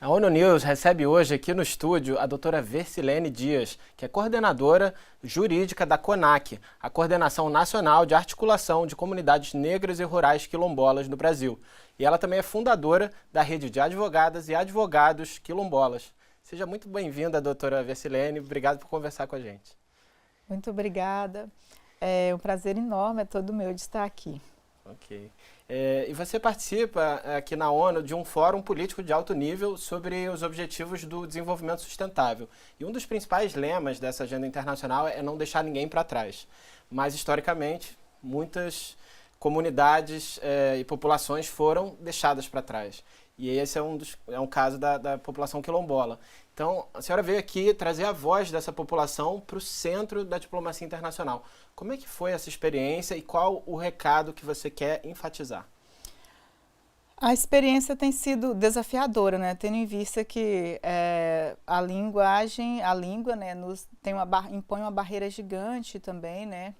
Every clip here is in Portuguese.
A ONU News recebe hoje aqui no estúdio a doutora Vercilene Dias, que é coordenadora jurídica da CONAC, a Coordenação Nacional de Articulação de Comunidades Negras e Rurais Quilombolas no Brasil. E ela também é fundadora da rede de advogadas e advogados quilombolas. Seja muito bem-vinda, doutora Vercilene. Obrigado por conversar com a gente. Muito obrigada. É um prazer enorme, é todo meu de estar aqui. Ok. E você participa aqui na ONU de um fórum político de alto nível sobre os objetivos do desenvolvimento sustentável. E um dos principais lemas dessa agenda internacional é não deixar ninguém para trás. Mas, historicamente, muitas comunidades e populações foram deixadas para trás. E esse é um caso da população quilombola. Então, a senhora veio aqui trazer a voz dessa população para o centro da diplomacia internacional. Como é que foi essa experiência e qual o recado que você quer enfatizar? A experiência tem sido desafiadora, né? Tendo em vista que a língua, né, impõe uma barreira gigante também, né?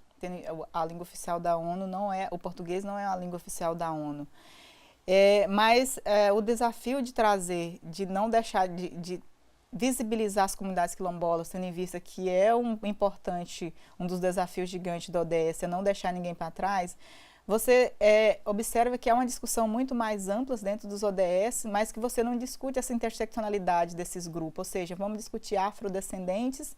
A língua oficial da ONU o português não é a língua oficial da ONU. Mas o desafio de não deixar de visibilizar as comunidades quilombolas, tendo em vista que é um dos desafios gigantes da ODS, é não deixar ninguém para trás, você observa que há uma discussão muito mais ampla dentro dos ODS, mas que você não discute essa interseccionalidade desses grupos, ou seja, vamos discutir afrodescendentes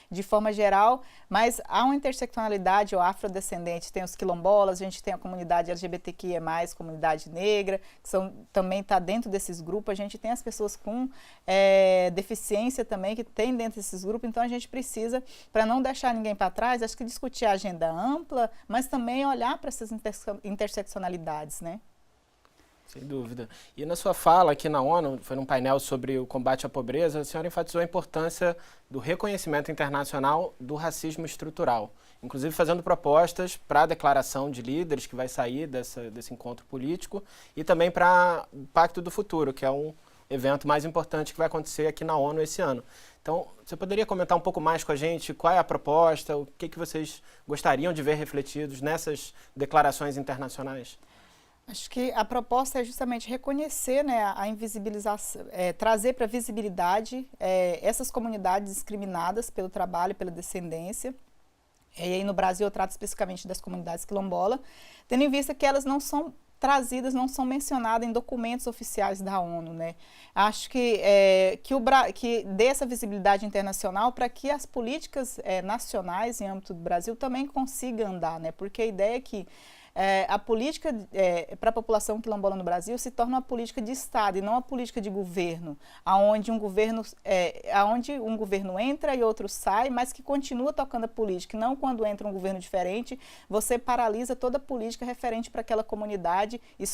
de forma geral, mas há uma interseccionalidade, ou afrodescendentes, tem os quilombolas, a gente tem a comunidade LGBTQIA+, comunidade negra, que também está dentro desses grupos, a gente tem as pessoas com deficiência também, que tem dentro desses grupos, então a gente precisa, para não deixar ninguém para trás, acho que discutir a agenda ampla, mas também olhar para essas interseccionalidades, né? Sem dúvida. E na sua fala aqui na ONU, foi num painel sobre o combate à pobreza, a senhora enfatizou a importância do reconhecimento internacional do racismo estrutural, inclusive fazendo propostas para a declaração de líderes que vai sair desse encontro político e também para o Pacto do Futuro, que é um evento mais importante que vai acontecer aqui na ONU esse ano. Então, você poderia comentar um pouco mais com a gente qual é a proposta, o que vocês gostariam de ver refletidos nessas declarações internacionais? Acho que a proposta é justamente reconhecer, né, a invisibilização, trazer para a visibilidade essas comunidades discriminadas pelo trabalho, pela descendência. E aí no Brasil eu trato especificamente das comunidades quilombolas, tendo em vista que elas não são trazidas, não são mencionadas em documentos oficiais da ONU, né? Acho que dê essa visibilidade internacional para que as políticas nacionais em âmbito do Brasil também consigam andar, né? Porque a ideia é que a política para a população quilombola no Brasil se torna uma política de Estado e não uma política de governo, onde um governo entra e outro sai, mas que continua tocando a política. E não quando entra um governo diferente, você paralisa toda a política referente para aquela comunidade e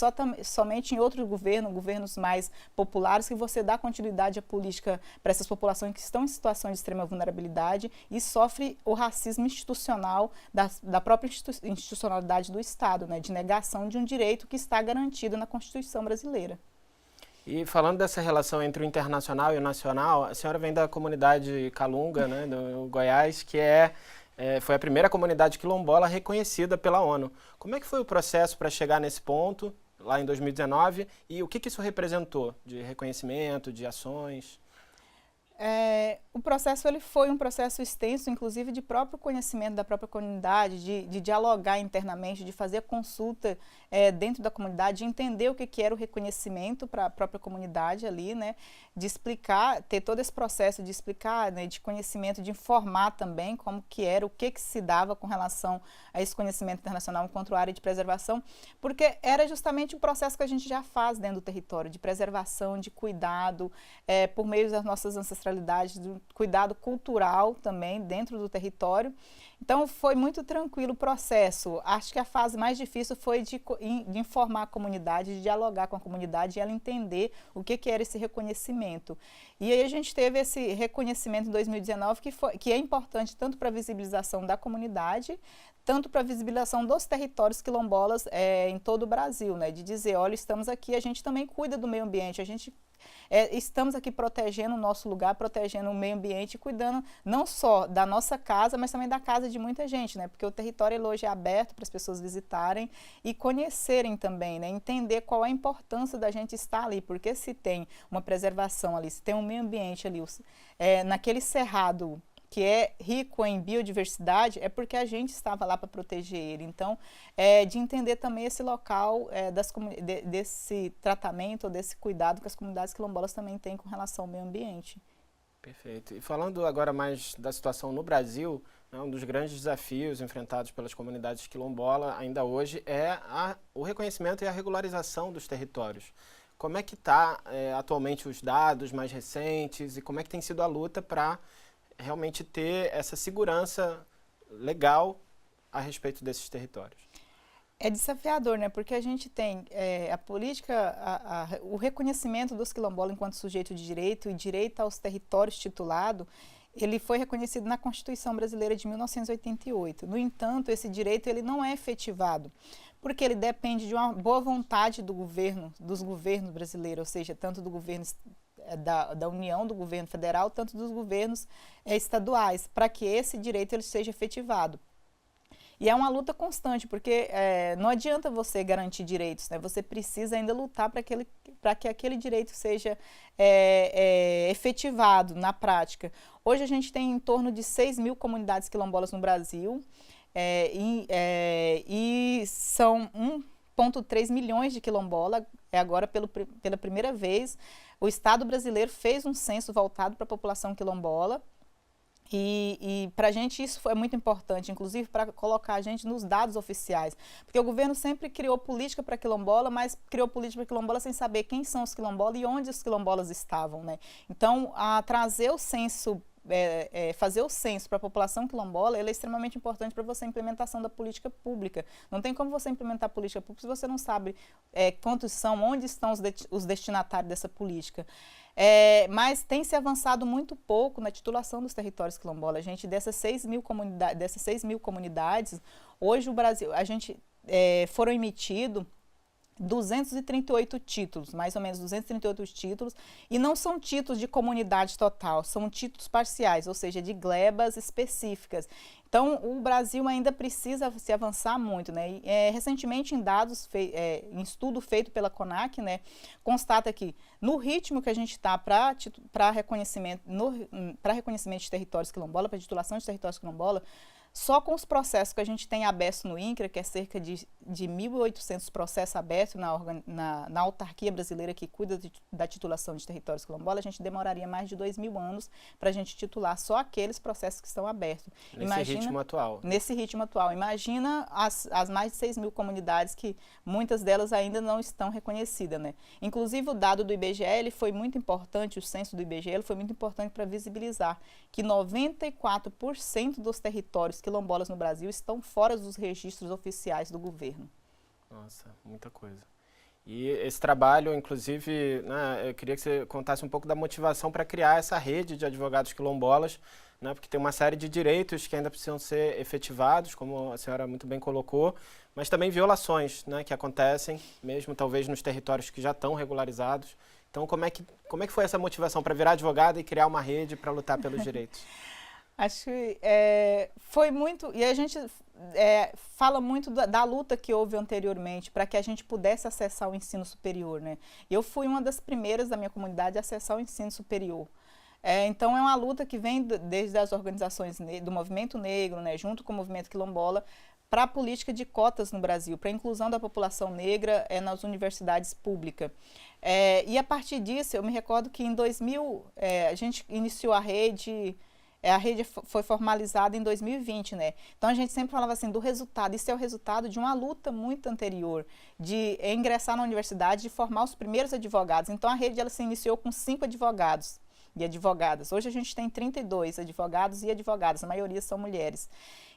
somente em outros governos mais populares, que você dá continuidade à política para essas populações que estão em situação de extrema vulnerabilidade e sofre o racismo institucional da própria institucionalidade do Estado, né, de negação de um direito que está garantido na Constituição brasileira. E falando dessa relação entre o internacional e o nacional, a senhora vem da comunidade Calunga, né, do Goiás, que foi a primeira comunidade quilombola reconhecida pela ONU. Como é que foi o processo para chegar nesse ponto, lá em 2019, e o que isso representou de reconhecimento, de ações? O processo foi um processo extenso, inclusive de próprio conhecimento da própria comunidade, de dialogar internamente, de fazer consulta dentro da comunidade, de entender o que era o reconhecimento para a própria comunidade ali, né, de explicar, ter todo esse processo de explicar, né, de conhecimento, de informar também como que era, o que se dava com relação a esse conhecimento internacional enquanto área de preservação, porque era justamente um processo que a gente já faz dentro do território, de preservação, de cuidado, por meio das nossas ancestralidades, do cuidado cultural também dentro do território. Então foi muito tranquilo o processo. Acho que a fase mais difícil foi de informar a comunidade, de dialogar com a comunidade e ela entender o que era esse reconhecimento. E aí a gente teve esse reconhecimento em 2019 que é importante tanto para a visibilização da comunidade, tanto para a visibilização dos territórios quilombolas em todo o Brasil, né? De dizer, olha, estamos aqui, a gente também cuida do meio ambiente, a gente estamos aqui protegendo o nosso lugar, protegendo o meio ambiente, cuidando não só da nossa casa, mas também da casa de muita gente, né? Porque o território hoje é aberto para as pessoas visitarem e conhecerem também, né? Entender qual é a importância da gente estar ali, porque se tem uma preservação ali, se tem um meio ambiente ali, naquele cerrado que é rico em biodiversidade, é porque a gente estava lá para proteger ele. Então, de entender também esse local, desse tratamento, desse cuidado que as comunidades quilombolas também têm com relação ao meio ambiente. Perfeito. E falando agora mais da situação no Brasil, né, um dos grandes desafios enfrentados pelas comunidades quilombolas ainda hoje é o reconhecimento e a regularização dos territórios. Como é que está atualmente os dados mais recentes e como é que tem sido a luta para realmente ter essa segurança legal a respeito desses territórios? É desafiador, né? Porque a gente tem a política, o reconhecimento dos quilombolas enquanto sujeito de direito e direito aos territórios titulado, ele foi reconhecido na Constituição Brasileira de 1988. No entanto, esse direito ele não é efetivado, porque ele depende de uma boa vontade dos governos brasileiros, ou seja, tanto do governo da União, do governo federal, tanto dos governos estaduais, para que esse direito ele seja efetivado. E é uma luta constante, porque não adianta você garantir direitos, né? Você precisa ainda lutar para que aquele direito seja efetivado na prática. Hoje a gente tem em torno de 6 mil comunidades quilombolas no Brasil, e são 1,3 milhões de quilombolas. Agora, pela primeira vez, o Estado brasileiro fez um censo voltado para a população quilombola. E para a gente isso foi muito importante, inclusive para colocar a gente nos dados oficiais, porque o governo sempre criou política para quilombola, mas criou política para quilombola sem saber quem são os quilombolas e onde os quilombolas estavam, né? Então, trazer o censo, fazer o censo para a população quilombola, ele é extremamente importante para você a implementação da política pública. Não tem como você implementar a política pública se você não sabe quantos são, onde estão os destinatários dessa política. Mas tem se avançado muito pouco na titulação dos territórios quilombolas. A gente, dessas 6 mil comunidades, hoje o Brasil, foram emitidos 238 títulos, mais ou menos 238 títulos, e não são títulos de comunidade total, são títulos parciais, ou seja, de glebas específicas. Então, o Brasil ainda precisa se avançar muito, né? Recentemente, em estudo feito pela CONAC, né, constata que no ritmo que a gente está para reconhecimento de territórios quilombola, para titulação de territórios quilombola, só com os processos que a gente tem abertos no INCRA, que é cerca de 1.800 processos abertos na autarquia brasileira que cuida da titulação de territórios quilombola, a gente demoraria mais de 2.000 anos para a gente titular só aqueles processos que estão abertos. Ritmo atual. Nesse ritmo atual. Imagina as mais de 6 mil comunidades que muitas delas ainda não estão reconhecidas, né? Inclusive o dado do IBGE, ele foi muito importante, o censo do IBGE, ele foi muito importante para visibilizar que 94% dos territórios quilombolas no Brasil estão fora dos registros oficiais do governo. Nossa, muita coisa. E esse trabalho, inclusive, né, eu queria que você contasse um pouco da motivação para criar essa rede de advogados quilombolas, né, porque tem uma série de direitos que ainda precisam ser efetivados, como a senhora muito bem colocou, mas também violações, né, que acontecem, mesmo talvez nos territórios que já estão regularizados. Então, como é que foi essa motivação para virar advogada e criar uma rede para lutar pelos direitos? Acho que foi muito, e a gente fala muito da luta que houve anteriormente para que a gente pudesse acessar o ensino superior, né? Eu fui uma das primeiras da minha comunidade a acessar o ensino superior. Então é uma luta que vem desde as organizações do movimento negro, né, junto com o movimento quilombola, para a política de cotas no Brasil, para a inclusão da população negra nas universidades públicas. E a partir disso, eu me recordo que em 2000 a gente iniciou a rede foi formalizada em 2020, né? Então a gente sempre falava assim do resultado, isso é o resultado de uma luta muito anterior, de ingressar na universidade, de formar os primeiros advogados. Então a rede ela se iniciou com 5 advogados e advogadas. Hoje a gente tem 32 advogados e advogadas, a maioria são mulheres.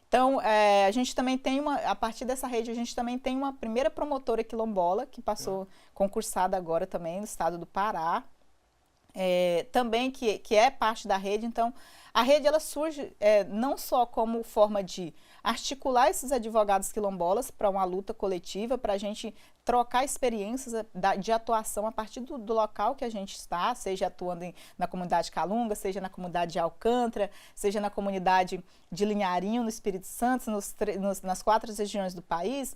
Então, a gente também tem a partir dessa rede, a gente também tem uma primeira promotora quilombola, que passou concursada agora também no estado do Pará, também que é parte da rede. Então, a rede ela surge não só como forma de articular esses advogados quilombolas para uma luta coletiva, para a gente trocar experiências de atuação a partir do local que a gente está, seja atuando na comunidade Calunga, seja na comunidade de Alcântara, seja na comunidade de Linharinho, no Espírito Santo, nas 4 regiões do país,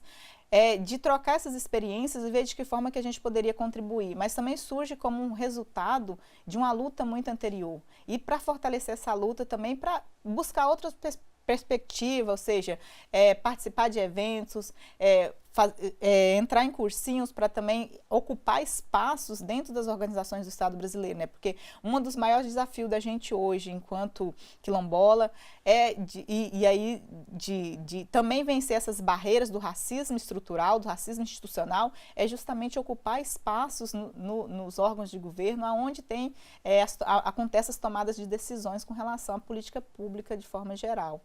de trocar essas experiências e ver de que forma que a gente poderia contribuir. Mas também surge como um resultado de uma luta muito anterior. E para fortalecer essa luta também, para buscar outras perspectivas, ou seja, participar de eventos, entrar em cursinhos para também ocupar espaços dentro das organizações do Estado brasileiro, né? Porque um dos maiores desafios da gente hoje, enquanto quilombola, de também vencer essas barreiras do racismo estrutural, do racismo institucional, é justamente ocupar espaços nos órgãos de governo, onde acontecem as tomadas de decisões com relação à política pública de forma geral.